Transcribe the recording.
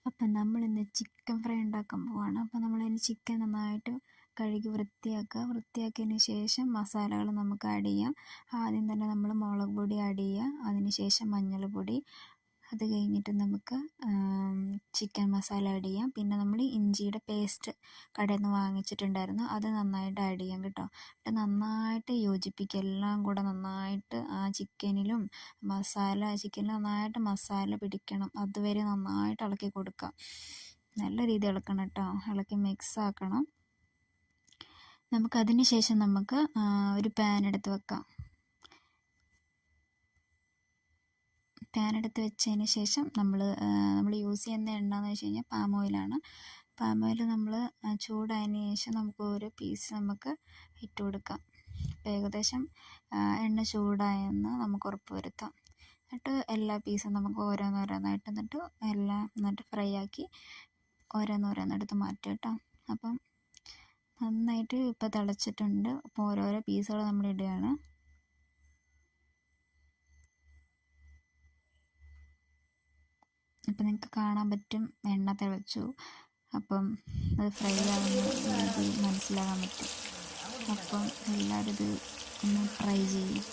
അപ്പം നമ്മളിന്ന് chicken fry ഉണ്ടാക്കാൻ പോവാണ്. അപ്പം നമ്മളതിന് ചിക്കൻ നന്നായിട്ട് കഴുകി വൃത്തിയാക്കിയതിന് ശേഷം മസാലകൾ നമുക്ക് ആഡ് ചെയ്യാം. ആദ്യം തന്നെ നമ്മൾ മുളക് പൊടി ആഡ് ചെയ്യുക, അതിന് ശേഷം മഞ്ഞൾപ്പൊടി, അത് കഴിഞ്ഞിട്ട് നമുക്ക് ചിക്കൻ മസാല ആഡ് ചെയ്യാം. പിന്നെ നമ്മൾ ഇഞ്ചിയുടെ പേസ്റ്റ് കടയിൽ നിന്ന് വാങ്ങിച്ചിട്ടുണ്ടായിരുന്നു, അത് നന്നായിട്ട് ആഡ് ചെയ്യാം കേട്ടോ. എന്നിട്ട് നന്നായിട്ട് യോജിപ്പിക്കുക, എല്ലാം കൂടെ നന്നായിട്ട് ആ ചിക്കനിൽ നന്നായിട്ട് മസാല പിടിക്കണം. അതുവരെ നന്നായിട്ട് ഇളക്കി കൊടുക്കുക, നല്ല രീതിയിൽ ഇളക്കണം കേട്ടോ, ഇളക്കി മിക്സ് ആക്കണം. നമുക്കതിന് ശേഷം നമുക്ക് ഒരു പാൻ എടുത്ത് വെക്കാം. പാൻ എടുത്ത് വെച്ചതിന് ശേഷം നമ്മൾ യൂസ് ചെയ്യുന്ന എണ്ണ എന്ന് വെച്ച് കഴിഞ്ഞാൽ പാം ഓയിലാണ്. പാം ഓയിൽ നമ്മൾ ചൂടായതിന് ശേഷം നമുക്ക് ഒരു പീസ് നമുക്ക് ഇട്ട് കൊടുക്കാം. ഏകദേശം എണ്ണ ചൂടായെന്ന് നമുക്ക് ഉറപ്പ് വരുത്താം. എന്നിട്ട് എല്ലാ പീസും നമുക്ക് ഓരോന്നോരോന്നായിട്ട് എന്നിട്ട് ഫ്രൈ ആക്കി ഓരോന്നോരോന്നെടുത്ത് മാറ്റുക കേട്ടോ. അപ്പം നന്നായിട്ട് ഇപ്പോൾ തിളച്ചിട്ടുണ്ട്. അപ്പോൾ ഓരോരോ പീസുകൾ നമ്മൾ ഇടുകയാണ്. അപ്പം നിങ്ങൾക്ക് കാണാൻ പറ്റും എണ്ണ തിളച്ചു, അപ്പം അത് ഫ്രൈ ആവുന്നത് മനസ്സിലാകാൻ പറ്റും. അപ്പം എല്ലാവരും ഇത് ഒന്ന് ട്രൈ ചെയ്യും.